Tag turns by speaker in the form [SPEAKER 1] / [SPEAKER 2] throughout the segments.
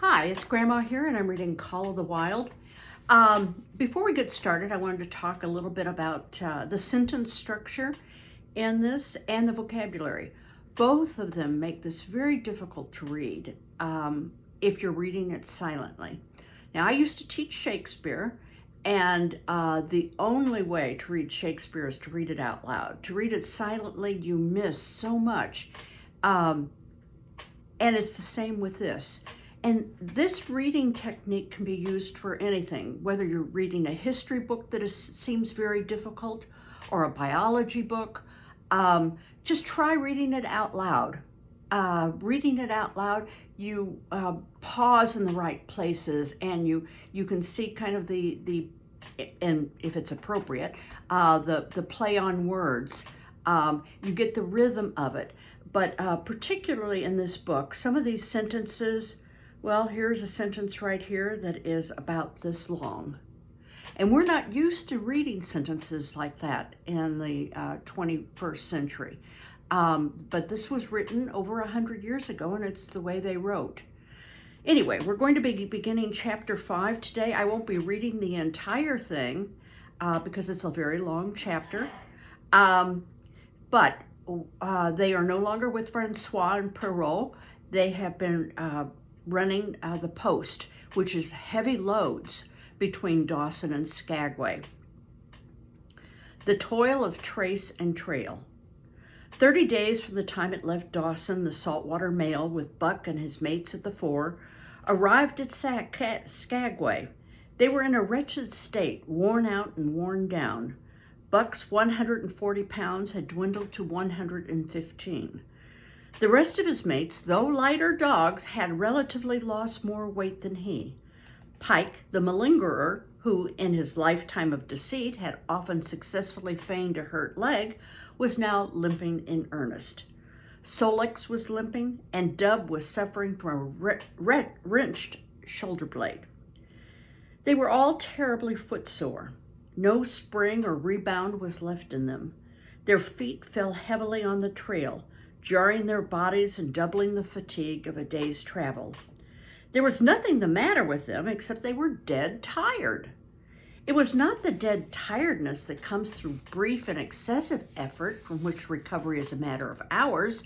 [SPEAKER 1] Hi, it's Grandma here, and I'm reading Call of the Wild. Before we get started, I wanted to talk a little bit about the sentence structure in this and the vocabulary. Both of them make this very difficult to read if you're reading it silently. Now, I used to teach Shakespeare, and the only way to read Shakespeare is to read it out loud. To read it silently, you miss so much. And it's the same with this. And this reading technique can be used for anything, whether you're reading a history book that seems very difficult or a biology book. Just try reading it out loud. Reading it out loud, you pause in the right places, and you can see kind of the and if it's appropriate, the play on words. You get the rhythm of it. But particularly in this book, some of these sentences, well, here's a sentence right here that is about this long. And we're not used to reading sentences like that in the 21st century. But this was written over 100 years ago, and it's the way they wrote. Anyway, we're going to be beginning chapter 5 today. I won't be reading the entire thing because it's a very long chapter. But they are no longer with Francois and Perrault. They have been running the post, which is heavy loads between Dawson and Skagway. The toil of trace and trail. 30 days from the time it left Dawson, the saltwater mail with Buck and his mates at the fore arrived at Skagway. They were in a wretched state, worn out and worn down. Buck's 140 pounds had dwindled to 115. The rest of his mates, though lighter dogs, had relatively lost more weight than he. Pike, the malingerer, who in his lifetime of deceit had often successfully feigned a hurt leg, was now limping in earnest. Sol-leks was limping, and Dub was suffering from a wrenched shoulder blade. They were all terribly footsore. No spring or rebound was left in them. Their feet fell heavily on the trail, jarring their bodies and doubling the fatigue of a day's travel. There was nothing the matter with them except they were dead tired. It was not the dead tiredness that comes through brief and excessive effort, from which recovery is a matter of hours,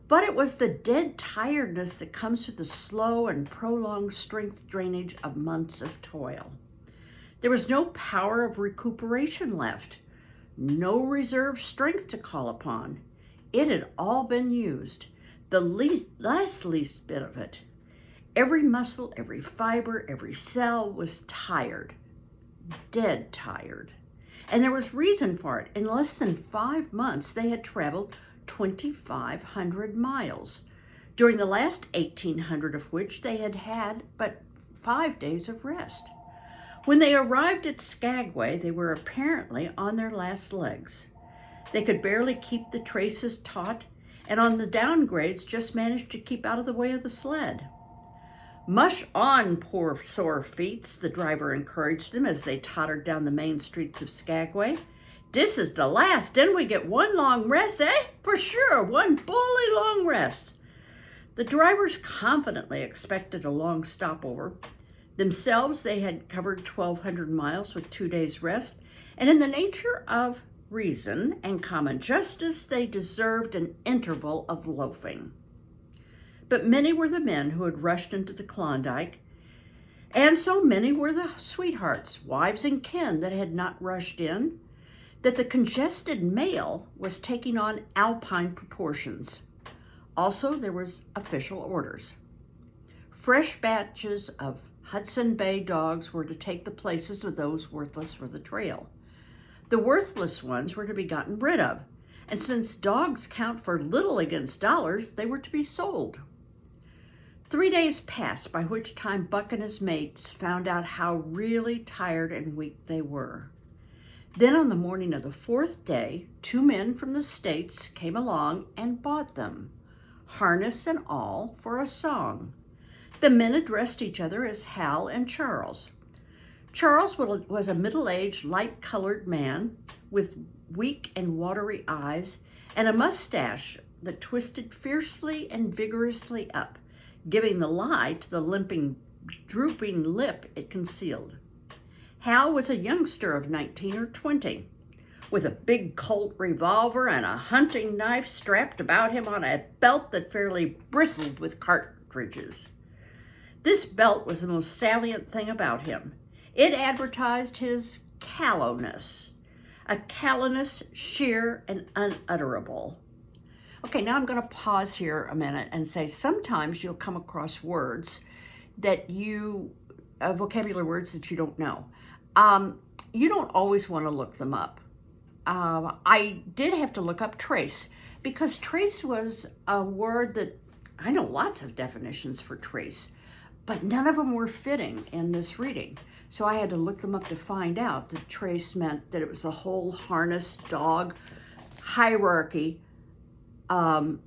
[SPEAKER 1] but it was the dead tiredness that comes through the slow and prolonged strength drainage of months of toil. There was no power of recuperation left, no reserve strength to call upon. It had all been used, the least bit of it. Every muscle, every fiber, every cell was tired, dead tired. And there was reason for it. In less than 5 months, they had traveled 2,500 miles, during the last 1,800 of which they had had but 5 days of rest. When they arrived at Skagway, they were apparently on their last legs. They could barely keep the traces taut, and on the downgrades just managed to keep out of the way of the sled. "Mush on, poor sore feets," the driver encouraged them as they tottered down the main streets of Skagway. "Dis is the last, den we get one long rest, eh? For sure, one bully long rest." The drivers confidently expected a long stopover. Themselves, they had covered 1,200 miles with 2 days' rest, and in the nature of reason and common justice, they deserved an interval of loafing. But many were the men who had rushed into the Klondike, and so many were the sweethearts, wives, and kin that had not rushed in, that the congested mail was taking on alpine proportions. Also, there was official orders. Fresh batches of Hudson Bay dogs were to take the places of those worthless for the trail. The worthless ones were to be gotten rid of, and since dogs count for little against dollars, they were to be sold. 3 days passed, by which time Buck and his mates found out how really tired and weak they were. Then on the morning of the 4th day, 2 men from the States came along and bought them, harness and all, for a song. The men addressed each other as Hal and Charles. Charles was a middle-aged, light-colored man with weak and watery eyes and a mustache that twisted fiercely and vigorously up, giving the lie to the limping, drooping lip it concealed. Hal was a youngster of 19 or 20, with a big Colt revolver and a hunting knife strapped about him on a belt that fairly bristled with cartridges. This belt was the most salient thing about him. It advertised his callowness, a callowness sheer and unutterable. Okay, now I'm going to pause here a minute and say sometimes you'll come across words that vocabulary words that you don't know. You don't always want to look them up. I did have to look up trace, because trace was a word that, I know lots of definitions for trace, but none of them were fitting in this reading. So I had to look them up to find out that trace meant that it was a whole harness dog hierarchy, and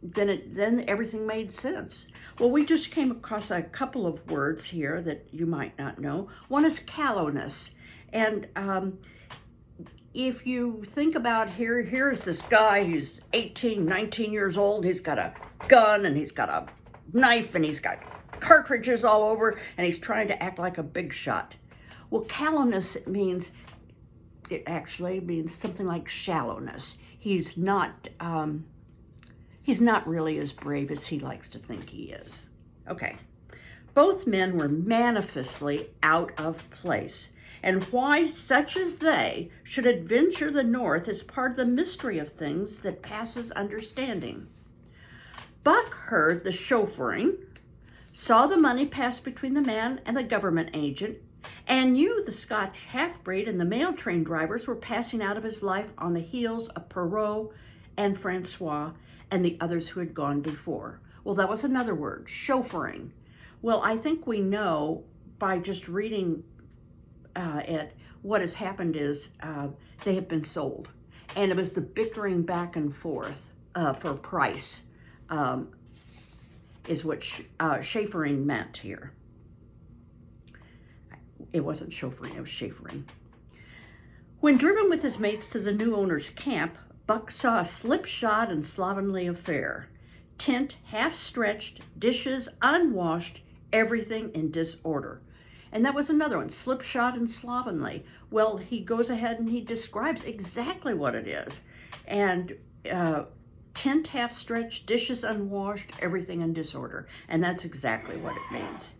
[SPEAKER 1] then everything made sense. Well, we just came across a couple of words here that you might not know. One is callowness. And if you think about here's this guy who's 18, 19 years old. He's got a gun and he's got a knife and he's got cartridges all over and he's trying to act like a big shot. Well, callowness actually means something like shallowness. He's not really as brave as he likes to think he is. Okay. Both men were manifestly out of place, and why such as they should adventure the north is part of the mystery of things that passes understanding. Buck heard the chauffeuring, saw the money pass between the man and the government agent, and knew the Scotch half-breed and the mail train drivers were passing out of his life on the heels of Perrault and Francois and the others who had gone before. Well, that was another word, chauffeuring. Well, I think we know by just reading it, what has happened is they have been sold. And it was the bickering back and forth for price is what chauffeuring meant here. It wasn't chauffeuring, it was chauffeuring. When driven with his mates to the new owner's camp, Buck saw a slipshod and slovenly affair. Tent half stretched, dishes unwashed, everything in disorder. And that was another one, slipshod and slovenly. Well, he goes ahead and he describes exactly what it is. And tent half stretched, dishes unwashed, everything in disorder. And that's exactly what it means.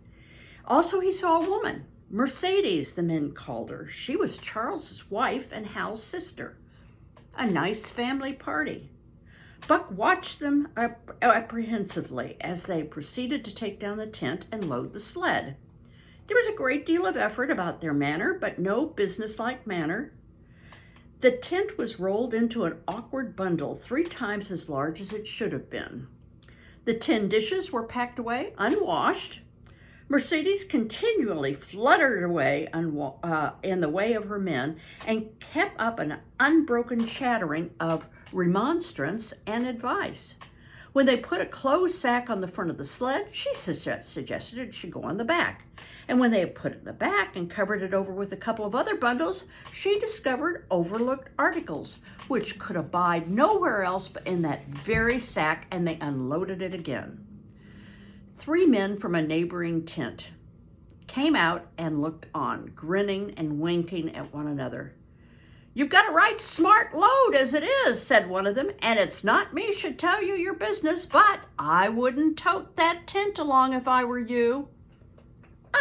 [SPEAKER 1] Also, he saw a woman, Mercedes, the men called her. She was Charles's wife and Hal's sister. A nice family party. Buck watched them apprehensively as they proceeded to take down the tent and load the sled. There was a great deal of effort about their manner, but no businesslike manner. The tent was rolled into an awkward bundle 3 times as large as it should have been. The tin dishes were packed away, unwashed. Mercedes continually fluttered away in the way of her men and kept up an unbroken chattering of remonstrance and advice. When they put a clothes sack on the front of the sled, she suggested it should go on the back. And when they had put it in the back and covered it over with a couple of other bundles, she discovered overlooked articles, which could abide nowhere else but in that very sack, and they unloaded it again. 3 men from a neighboring tent came out and looked on, grinning and winking at one another. "You've got a right smart load as it is," said one of them, "and it's not me should tell you your business, but I wouldn't tote that tent along if I were you."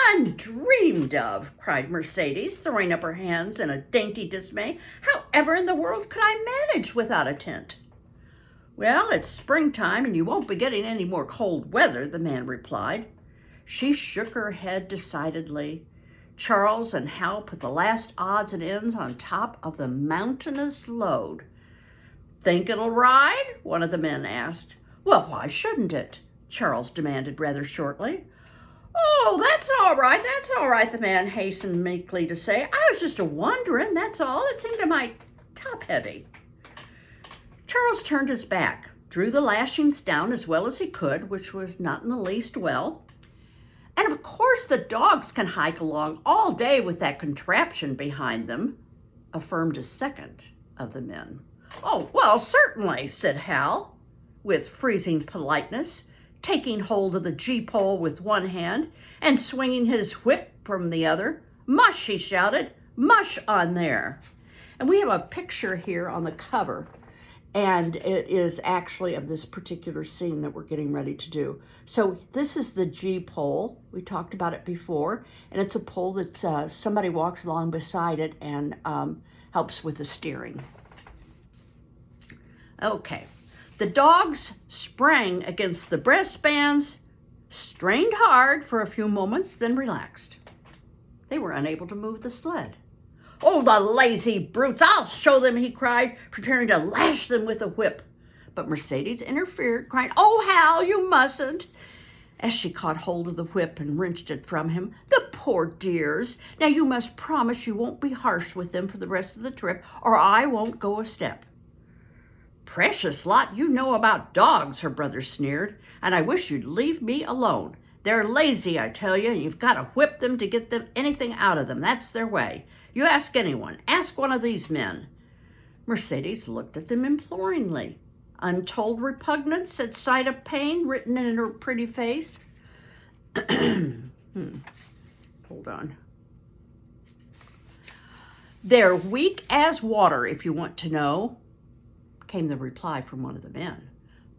[SPEAKER 1] "Undreamed of," cried Mercedes, throwing up her hands in a dainty dismay. "However in the world could I manage without a tent?" "Well, it's springtime and you won't be getting any more cold weather," the man replied. She shook her head decidedly. Charles and Hal put the last odds and ends on top of the mountainous load. "Think it'll ride?" one of the men asked. "Well, why shouldn't it?" Charles demanded rather shortly. "Oh, that's all right," the man hastened meekly to say. "I was just a-wondering, that's all. It seemed a mite top-heavy." Charles turned his back, drew the lashings down as well as he could, which was not in the least well. "And of course the dogs can hike along all day with that contraption behind them," affirmed a second of the men. "Oh, well, certainly," said Hal, with freezing politeness. taking hold of the G-pole with one hand and swinging his whip from the other. "Mush," he shouted, "mush on there." And we have a picture here on the cover, and it is actually of this particular scene that we're getting ready to do. So this is the G-pole. We talked about it before, and it's a pole that somebody walks along beside it and helps with the steering. Okay, the dogs sprang against the breastbands, strained hard for a few moments, then relaxed. They were unable to move the sled. "Oh, the lazy brutes, I'll show them," he cried, preparing to lash them with a whip. But Mercedes interfered, crying, "Oh, Hal, you mustn't," as she caught hold of the whip and wrenched it from him. "The poor dears. Now you must promise you won't be harsh with them for the rest of the trip, or I won't go a step." "Precious lot you know about dogs," her brother sneered, "and I wish you'd leave me alone. They're lazy, I tell you. You've got to whip them to get them anything out of them. That's their way. You ask anyone. Ask one of these men." Mercedes looked at them imploringly, untold repugnance at sight of pain written in her pretty face. Hold on. "They're weak as water, if you want to know," came the reply from one of the men.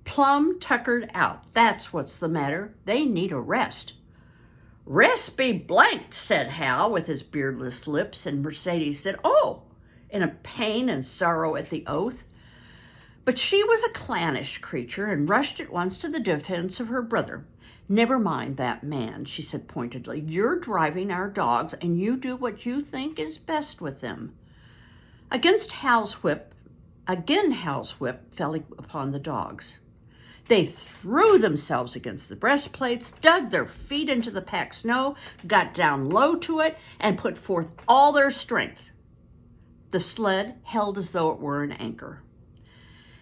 [SPEAKER 1] "Plumb tuckered out. That's what's the matter. They need a rest." "Rest be blanked," said Hal with his beardless lips, and Mercedes said, "Oh," in a pain and sorrow at the oath. But she was a clannish creature and rushed at once to the defense of her brother. "Never mind that man," she said pointedly. "You're driving our dogs, and you do what you think is best with them." Again, Hal's whip fell upon the dogs. They threw themselves against the breastplates, dug their feet into the packed snow, got down low to it, and put forth all their strength. The sled held as though it were an anchor.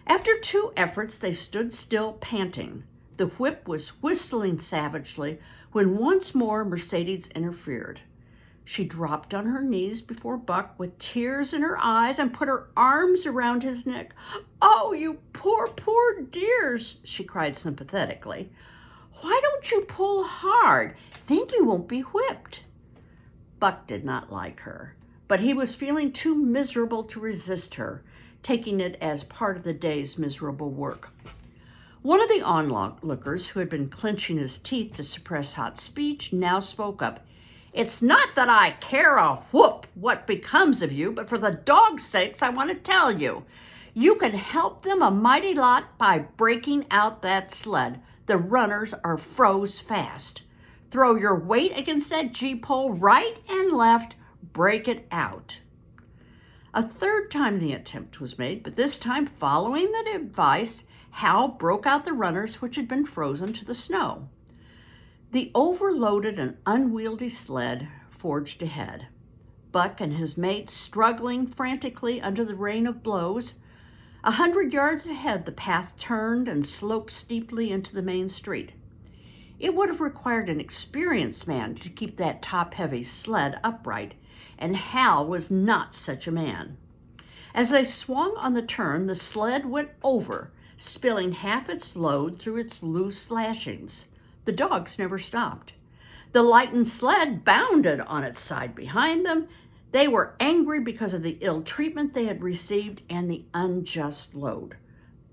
[SPEAKER 1] After 2 efforts, they stood still, panting. The whip was whistling savagely when once more Mercedes interfered. She dropped on her knees before Buck with tears in her eyes and put her arms around his neck. "Oh, you poor, poor dears," she cried sympathetically. "Why don't you pull hard? Then you won't be whipped." Buck did not like her, but he was feeling too miserable to resist her, taking it as part of the day's miserable work. One of the onlookers, who had been clenching his teeth to suppress hot speech, now spoke up. "It's not that I care a whoop what becomes of you, but for the dog's sakes, I want to tell you. You can help them a mighty lot by breaking out that sled. The runners are froze fast. Throw your weight against that G-pole right and left, break it out." A third time the attempt was made, but this time, following the advice, Hal broke out the runners which had been frozen to the snow. The overloaded and unwieldy sled forged ahead, Buck and his mates struggling frantically under the rain of blows. 100 yards ahead, the path turned and sloped steeply into the main street. It would have required an experienced man to keep that top-heavy sled upright, and Hal was not such a man. As they swung on the turn, the sled went over, spilling half its load through its loose lashings. The dogs never stopped. The lightened sled bounded on its side behind them. They were angry because of the ill treatment they had received and the unjust load.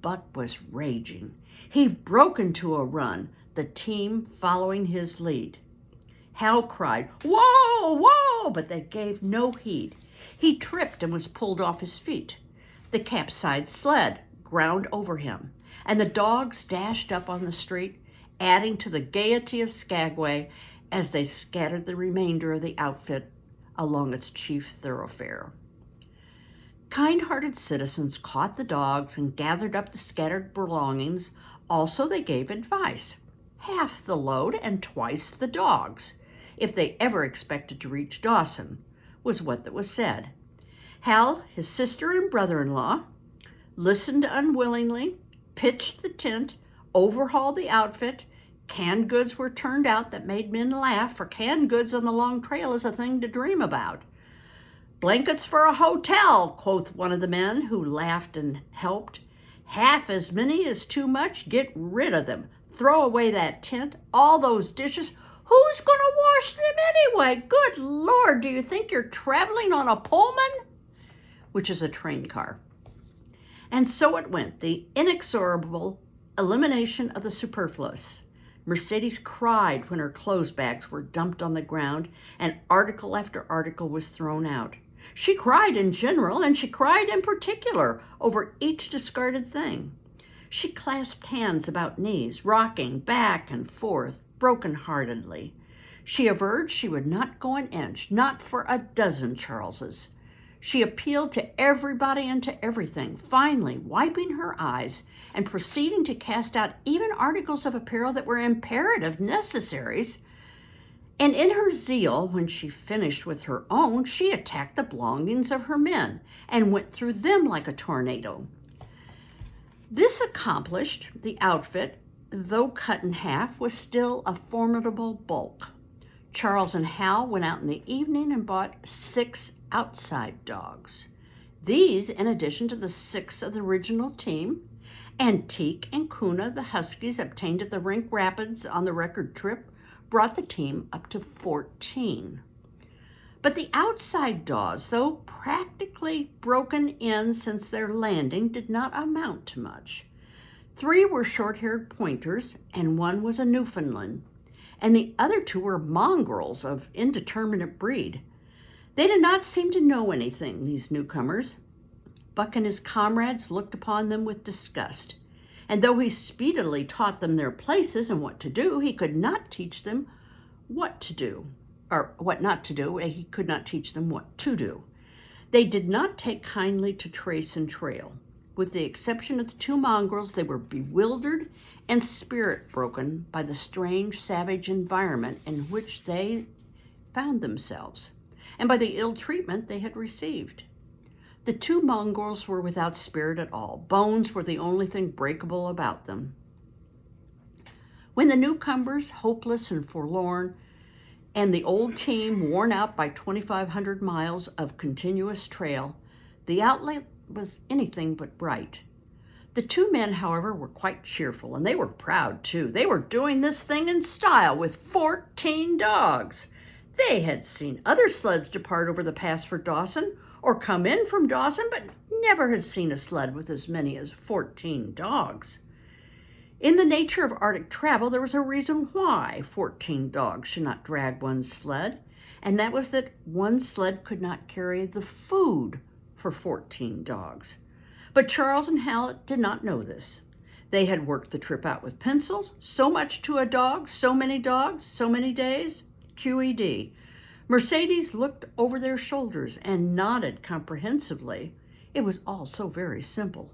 [SPEAKER 1] Buck was raging. He broke into a run, the team following his lead. Hal cried, "Whoa, whoa!" but they gave no heed. He tripped and was pulled off his feet. The capsized sled ground over him, and the dogs dashed up on the street, adding to the gaiety of Skagway as they scattered the remainder of the outfit along its chief thoroughfare. Kind-hearted citizens caught the dogs and gathered up the scattered belongings. Also, they gave advice. Half the load and twice the dogs, if they ever expected to reach Dawson, was what was said. Hal, his sister and brother-in-law, listened unwillingly, pitched the tent, overhauled the outfit. Canned goods were turned out that made men laugh, for canned goods on the long trail is a thing to dream about. "Blankets for a hotel," quoth one of the men, who laughed and helped. "Half as many is too much. Get rid of them. Throw away that tent, all those dishes. Who's going to wash them anyway? Good Lord, do you think you're traveling on a Pullman? Which is a train car. And so it went, the inexorable elimination of the superfluous. Mercedes cried when her clothes bags were dumped on the ground and article after article was thrown out. She cried in general, and she cried in particular over each discarded thing. She clasped hands about knees, rocking back and forth, broken-heartedly. She averred she would not go an inch, not for a dozen Charleses. She appealed to everybody and to everything, finally wiping her eyes and proceeding to cast out even articles of apparel that were imperative necessaries. And in her zeal, when she finished with her own, she attacked the belongings of her men and went through them like a tornado. This accomplished, the outfit, though cut in half, was still a formidable bulk. Charles and Hal went out in the evening and bought 6 outside dogs. These, in addition to the 6 of the original team, Antique and Kuna, the Huskies obtained at the Rink Rapids on the record trip, brought the team up to 14. But the outside dogs, though practically broken in since their landing, did not amount to much. 3 were short-haired pointers, and 1 was a Newfoundland, and the other 2 were mongrels of indeterminate breed. They did not seem to know anything, these newcomers. Buck and his comrades looked upon them with disgust, and though he speedily taught them their places and what to do, he could not teach them what to do, or what not to do. He could not teach them what to do. They did not take kindly to trace and trail. With the exception of the 2 mongrels, they were bewildered and spirit-broken by the strange, savage environment in which they found themselves, and by the ill treatment they had received. The 2 mongrels were without spirit at all. Bones were the only thing breakable about them. When the newcomers, hopeless and forlorn, and the old team, worn out by 2,500 miles of continuous trail, the outlet was anything but bright. The 2 men, however, were quite cheerful, and they were proud, too. They were doing this thing in style with 14 dogs. They had seen other sleds depart over the pass for Dawson, or come in from Dawson, but never had seen a sled with as many as 14 dogs. In the nature of Arctic travel, there was a reason why 14 dogs should not drag one sled, and that was that one sled could not carry the food for 14 dogs. But Charles and Hal did not know this. They had worked the trip out with pencils, so much to a dog, so many dogs, so many days, QED. Mercedes looked over their shoulders and nodded comprehensively. It was all so very simple.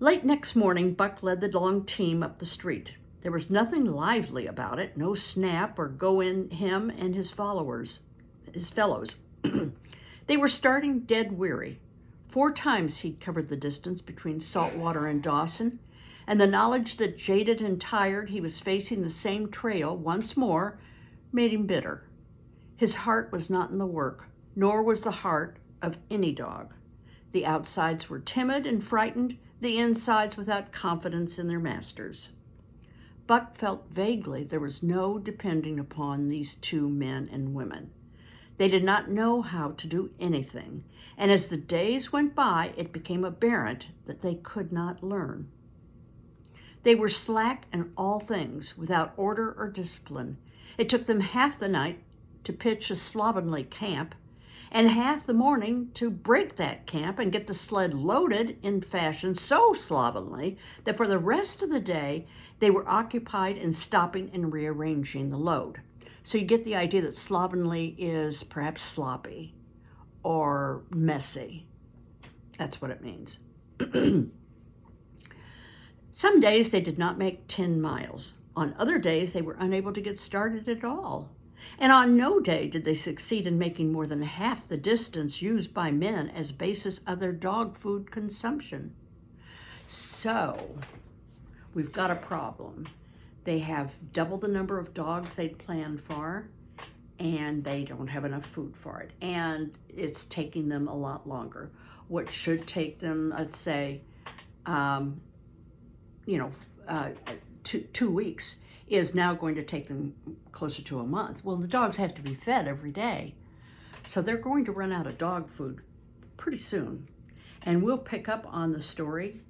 [SPEAKER 1] Late next morning, Buck led the long team up the street. There was nothing lively about it, no snap or go in him and his fellows. They were starting dead weary. 4 times he'd covered the distance between Saltwater and Dawson, and the knowledge that jaded and tired he was facing the same trail once more made him bitter. His heart was not in the work, nor was the heart of any dog. The outsides were timid and frightened, the insides without confidence in their masters. Buck felt vaguely there was no depending upon these 2 men and women. They did not know how to do anything, and as the days went by, it became apparent that they could not learn. They were slack in all things, without order or discipline. It took them half the night to pitch a slovenly camp, and half the morning to break that camp and get the sled loaded in fashion so slovenly that for the rest of the day they were occupied in stopping and rearranging the load. So you get the idea that slovenly is perhaps sloppy or messy. That's what it means. Some days they did not make 10 miles. On other days they were unable to get started at all. And on no day did they succeed in making more than half the distance used by men as basis of their dog food consumption. So, we've got a problem. They have double the number of dogs they'd planned for, and they don't have enough food for it. And it's taking them a lot longer. What should take them, let's say, 2 two weeks is now going to take them closer to a month. Well, the dogs have to be fed every day. So they're going to run out of dog food pretty soon. And we'll pick up on the story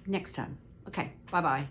[SPEAKER 1] next time. Okay, bye-bye.